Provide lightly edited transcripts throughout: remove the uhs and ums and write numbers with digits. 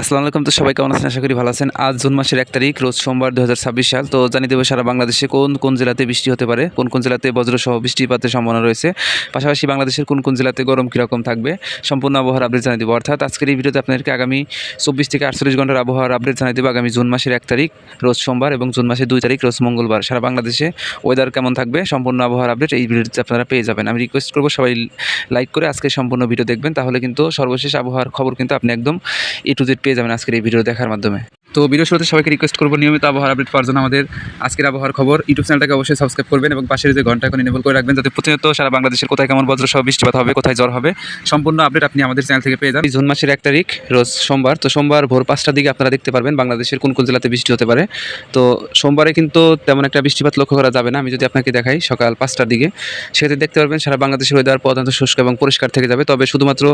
আসসালামু আলাইকুম। তো সবাই কেমন আছেন? আশা করি ভালো আছেন। আজ জুন মাসের ১ তারিখ, রোজ সোমবার ২০২৬ সাল। তো জানিয়ে দেবো সারা বাংলাদেশে কোন কোন জেলাতে বৃষ্টি হতে পারে, কোন কোন জেলাতে বজ্রসহ বৃষ্টিপাতের সম্ভাবনা রয়েছে, পাশাপাশি বাংলাদেশের কোন কোন জেলাতে গরম কীরকম থাকবে, সম্পূর্ণ আবহাওয়ার আপডেট জানিয়ে দেবো। অর্থাৎ আজকের এই ভিডিওতে আপনাদেরকে আগামী ২৪ থেকে ৪৮ ঘন্টার আবহাওয়ার আপডেট জানিয়ে দেবো। আগামী জুন মাসের ১ তারিখ রোজ সোমবার এবং জুন মাসের ২ তারিখ রোজ মঙ্গলবার সারা বাংলাদেশে ওয়েদার কেমন থাকবে, সম্পূর্ণ আবহাওয়ার আপডেট এই ভিডিওতে আপনারা পেয়ে যাবেন। আমি রিকোয়েস্ট করবো সবাই লাইক করে আজকে সম্পূর্ণ ভিডিও দেখবেন, তাহলে কিন্তু সর্বশেষ আবহাওয়ার খবর কিন্তু আপনি একদম A to Z পেয়ে যাবেন আজকের এই ভিডিও দেখার মাধ্যমে। তো ভিডিও শুরুতে সবাইকে রিকোয়েস্ট করবো নিয়মিত আবহাওয়ার আপডেট পাওয়ার জন্য আমাদের আজকের আবহাওয়ার খবর ইউটিউব চ্যানেলটাকে অবশ্যই সাবস্ক্রাইব করবেন এবং পাশের যে ঘন্টা এখন এনেবল করে রাখবেন, যাতে প্রতিনিয়ত সারা বাংলাদেশের কোথায় কেমন বজ্রসহ বৃষ্টিপাত হবে, কোথায় ঝড় হবে, সম্পূর্ণ আপডেট আপনি আমাদের চ্যানেল থেকে পেয়ে যান। জুন মাসের ১ তারিখ রোজ সোমবার। তো সোমবার ভোর ৫টার দিকে আপনারা দেখতে পারবেন বাংলাদেশের কোন কোন জেলাতে বৃষ্টি হতে পারে। তো সোমবারে কিন্তু তেমন একটা বৃষ্টিপাত লক্ষ্য করা যাবে না। আমি যদি আপনাকে দেখাই সকাল ৫টার দিকে, সেক্ষেত্রে দেখতে পারবেন সারা বাংলাদেশের ওয়েদার প্রধানত শুষ্ক এবং পরিষ্কার থেকে যাবে। তবে শুধুমাত্র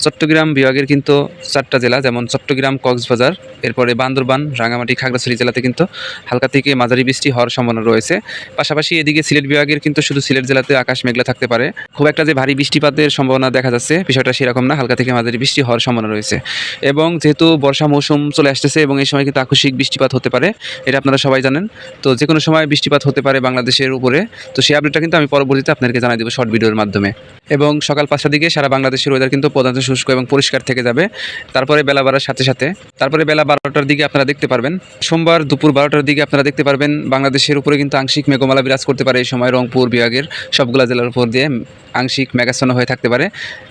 চট্টগ্রাম বিভাগের কিন্তু ৪টা জেলা, যেমন চট্টগ্রাম, কক্সবাজার, এরপরে বান্দরবান, রাঙামাটি, খাগড়াছড়ি জেলাতে কিন্তু হালকা থেকে মাঝারি বৃষ্টি হওয়ার সম্ভাবনা রয়েছে। পাশাপাশি এদিকে সিলেট বিভাগের কিন্তু শুধু সিলেট জেলাতে আকাশ মেঘলা থাকতে পারে। খুব একটা যে ভারী বৃষ্টিপাতের সম্ভাবনা দেখা যাচ্ছে বিষয়টা সেরকম না, হালকা থেকে মাঝারি বৃষ্টি হওয়ার সম্ভাবনা রয়েছে। এবং যেহেতু বর্ষা মৌসুম চলে আসতেছে এবং এই সময় কিন্তু আকস্মিক বৃষ্টিপাত হতে পারে, এটা আপনারা সবাই জানেন। তো যে কোনো সময় বৃষ্টিপাত হতে পারে বাংলাদেশের উপরে। তো সেই আপডেটটা কিন্তু আমি পরবর্তীতে আপনাদেরকে জানাই দেবো শর্ট ভিডিওর মাধ্যমে। এবং সকাল ৫টার দিকে সারা বাংলাদেশের ওয়েদার কিন্তু প্রধানত শুষ্ক এবং পরিষ্কার থেকে যাবে। তারপরে বেলা বাড়ার সাথে সাথে বেলা ১২টার দিকে আপনারা দেখতে পারবেন, সোমবার দুপুর ১২টার দিকে আপনারা দেখতে পারবেন বাংলাদেশের উপরে কিন্তু আংশিক মেঘমালা বিরাজ করতে পারে। এই সময় রংপুর বিভাগের সবগুলা জেলার উপর দিয়ে আংশিক মেঘাচ্ছন্ন হয়ে থাকতে পারে।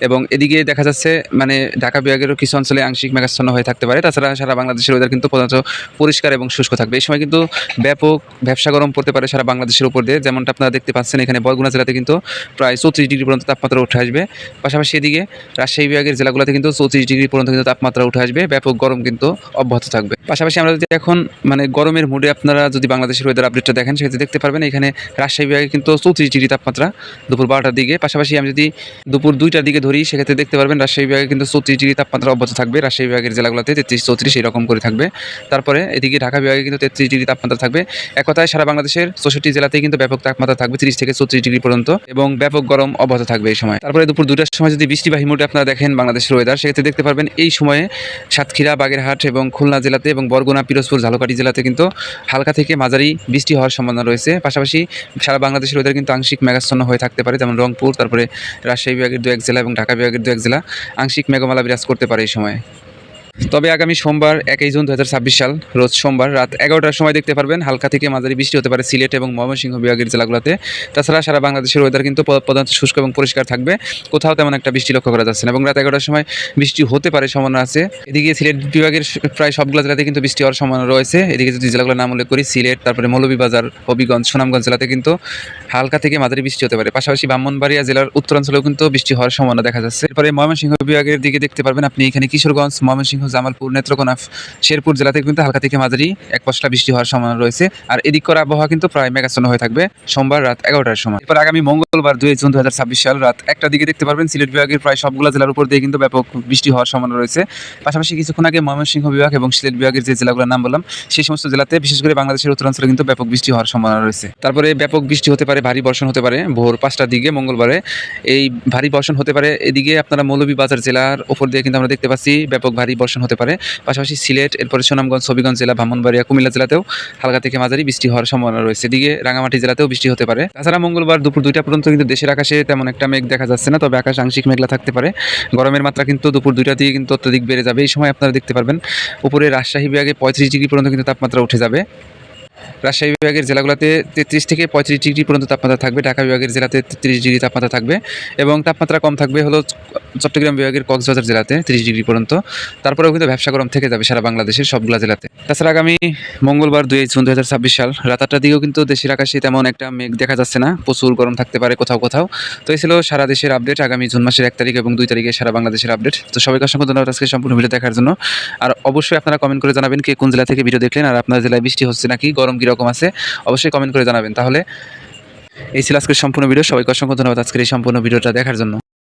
এবং এদিকে দেখা যাচ্ছে মানে ঢাকা বিভাগেরও কিছু অঞ্চলে আংশিক মেঘাচ্ছন্ন হয়ে থাকতে পারে। তাছাড়া সারা বাংলাদেশের ওয়েদার কিন্তু প্রধানত পরিষ্কার এবং শুষ্ক থাকবে। এই সময় কিন্তু ব্যাপক ভ্যাপসা গরম পড়তে পারে সারা বাংলাদেশের উপর দিয়ে, যেমনটা আপনারা দেখতে পাচ্ছেন এখানে বরগুনা জেলাতে কিন্তু প্রায় ৩৪ ডিগ্রি পর্যন্ত তাপমাত্রা উঠে আসবে। পাশাপাশি এদিকে রাজশাহী বিভাগের জেলাগুলোতে কিন্তু ৩৪ ডিগ্রি পর্যন্ত কিন্তু তাপমাত্রা উঠে আসবে। ব্যাপক গরম কিন্তু অব্যাহত থাকবে। পাশাপাশি আমরা যদি এখন মানে গরমের মুডে আপনারা যদি বাংলাদেশের ওয়েদার আপডেটটা দেখেন, সেক্ষেত্রে দেখতে পারবেন এখানে রাজশাহী বিভাগে কিন্তু ৩৪ ডিগ্রি তাপমাত্রা দুপুর ১২টার দিকে। পাশাপাশি আমি যদি দুপুর ২টার দিকে ধরি, সেক্ষেত্রে দেখতে পারবেন রাজশাহী বিভাগে কিন্তু ৩৪ ডিগ্রি তাপমাত্রা অব্যাহত থাকবে। রাজশাহী বিভাগের জেলাগুলোতে ৩৩-৩৪ এরকম করে থাকবে। তারপরে এদিকে ঢাকা বিভাগে কিন্তু ৩৩ ডিগ্রি তাপমাত্রা থাকবে। এক কথায় সারা বাংলাদেশের ৬৪ জেলাতেই কিন্তু ব্যাপক তাপমাত্রা থাকবে ৩০ থেকে ৩৪ ডিগ্রি পর্যন্ত এবং ব্যাপক গরম অব্যাহত থাকবে এই সময়। তারপরে দুপুর ২টার সময় যদি বৃষ্টিবাহী মোডে আপনারা দেখেন বাংলাদেশের ওয়েদার, সেক্ষেত্রে দেখতে পারবেন এই সময়ে সাতক্ষীরা, বাগেরহাট এবং খুলনা জেলাতে এবং বরগুনা, পিরোজপুর, ঝালকাঠি জেলাতে কিন্তু হালকা থেকে মাঝারি বৃষ্টি হওয়ার সম্ভাবনা রয়েছে। পাশাপাশি সারা বাংলাদেশের ওয়েদার কিন্তু আংশিক মেঘাচ্ছন্ন হয়ে থাকতে পারে, যেমন রংপুর, তারপরে রাজশাহী বিভাগের ২-১ জেলা এবং ঢাকা বিভাগের ২-১ জেলা আংশিক মেঘমালা বিরাজ করতে পারে এই সময়। তবে আগামী সোমবার ১ জুন ২০২৬ সাল রোজ সোমবার রাত ১১টার সময় দেখতে পারবেন হালকা থেকে মাঝারি বৃষ্টি হতে পারে সিলেট এবং ময়মনসিংহ বিভাগের জেলাগুলোতে। তাছাড়া সারা বাংলাদেশের ওয়েদার কিন্তু প্রধানত শুষ্ক এবং পরিষ্কার থাকবে, কোথাও তেমন একটা বৃষ্টি লক্ষ্য করা যাচ্ছে না। এবং রাত ১১টার সময় বৃষ্টি হতে পারে সম্ভাবনা আছে। এদিকে সিলেট বিভাগের প্রায় সবগুলো জেলাতে কিন্তু বৃষ্টি হওয়ার সম্ভাবনা রয়েছে। এদিকে যদি জেলাগুলোর নাম উল্লেখ করি, সিলেট, তারপরে মৌলভীবাজার, হবিগঞ্জ, সুনামগঞ্জ জেলাতে কিন্তু হালকা থেকে মাঝারি বৃষ্টি হতে পারে। পাশাপাশি ব্রাহ্মণবাড়িয়া জেলার উত্তরাঞ্চলেও কিন্তু বৃষ্টি হওয়ার সম্ভাবনা দেখা যাচ্ছে। এরপরে ময়মনসিংহ বিভাগের দিকে দেখতে পারবেন আপনি এখানে কিশোরগঞ্জ, ময়মনসিংহ, জামালপুর, নেত্রকোনা, শেরপুর জেলাতে কিন্তু হালকা থেকে মাঝারি এক পশলা বৃষ্টি হওয়ার সম্ভাবনা রয়েছে। আর এদিক করা আবহাওয়া কিন্তু প্রায় মেঘাচ্ছন্ন হয়ে থাকবে সোমবার রাত ১১টার সময়। এরপর আগামী মঙ্গলবার ২ জুন ২০২৬ সাল রাত ১টার দিকে দেখতে পারবেন সিলেট বিভাগের প্রায় সবগুলো জেলার উপর দিয়ে কিন্তু ব্যাপক বৃষ্টি হওয়ার সম্ভাবনা রয়েছে। পাশাপাশি কিছুক্ষণ আগে ময়মনসিংহ বিভাগ এবং সিলেট বিভাগের যে জেলাগুলোর নাম বললাম, সেই সমস্ত জেলাতে বিশেষ করে বাংলাদেশের উত্তরাঞ্চলে কিন্তু ব্যাপক বৃষ্টি হওয়ার সম্ভাবনা রয়েছে। তারপরে ব্যাপক বৃষ্টি হতে পারে, ভারী বর্ষণ হতে পারে ভোর ৫টার দিকে মঙ্গলবারে। এই ভারী বর্ষণ হতে পারে এদিকে আপনারা মৌলভীবাজার জেলার উপর দিয়ে কিন্তু আমরা দেখতে পাচ্ছি ব্যাপক ভারী বর্ষণ হতে পারে। পাশাপাশি সিলেট, এরপরে সুনামগঞ্জ, হবিগঞ্জ জেলা, ব্রাহ্মণবাড়িয়া, কুমিল্লা জেলাতেও হালকা থেকে মাঝারি বৃষ্টি হওয়ার সম্ভাবনা রয়েছে। এদিকে রাঙামাটি জেলাতেও বৃষ্টি হতে পারে। তাছাড়া মঙ্গলবার দুপুর ২টা পর্যন্ত কিন্তু দেশের আকাশে তেমন একটা মেঘ দেখা যাচ্ছে না, তবে আকাশ আংশিক মেঘলা থাকতে পারে। গরমের মাত্রা কিন্তু দুপুর ২টা দিয়ে কিন্তু অত্যধিক বেড়ে যাবে। এই সময় আপনারা দেখতে পারবেন উপরে রাজশাহী বিভাগে ৩৫ ডিগ্রি পর্যন্ত কিন্তু তাপমাত্রা উঠে যাবে। রাজশাহী বিভাগের জেলাগুলোতে ৩৩ থেকে ৩৫ ডিগ্রি পর্যন্ত তাপমাত্রা থাকবে। ঢাকা বিভাগের জেলাতে ৩৩ ডিগ্রি তাপমাত্রা থাকবে এবং তাপমাত্রা কম থাকবে হলো চট্টগ্রাম বিভাগের কক্সবাজার জেলাতে ৩০ ডিগ্রি পর্যন্ত। তারপরেও কিন্তু ব্যবসা গরম থেকে যাবে সারা বাংলাদেশের সবগুলো জেলাতে। তাছাড়া আগামী মঙ্গলবার ২ জুন ২০২৬ সাল রাত ৮টার দিকেও কিন্তু দেশের আকাশে তেমন একটা মেঘ দেখা যাচ্ছে না, প্রচুর গরম থাকতে পারে কোথাও কোথাও। তো এই ছিল সারা দেশের আপডেট আগামী জুন মাসের ১ তারিখ এবং ২ তারিখে সারা বাংলাদেশের আপডেট। তো সবাইকে অসংখ্য ধন্যবাদ আজকে সম্পূর্ণ ভিডিও দেখার জন্য। আর অবশ্যই আপনারা কমেন্ট করে জানাবেন কে কোন জেলা থেকে ভিডিও দেখলেন, আর আপনার জেলায় বৃষ্টি হচ্ছে নাকি, গরম কীরকম আছে অবশ্যই কমেন্ট করে জানাবেন। তাহলে এই ছিল আজকের সম্পূর্ণ ভিডিও। সবাইকে অসংখ্য ধন্যবাদ আজকের এই সম্পূর্ণ ভিডিওটা দেখার জন্য।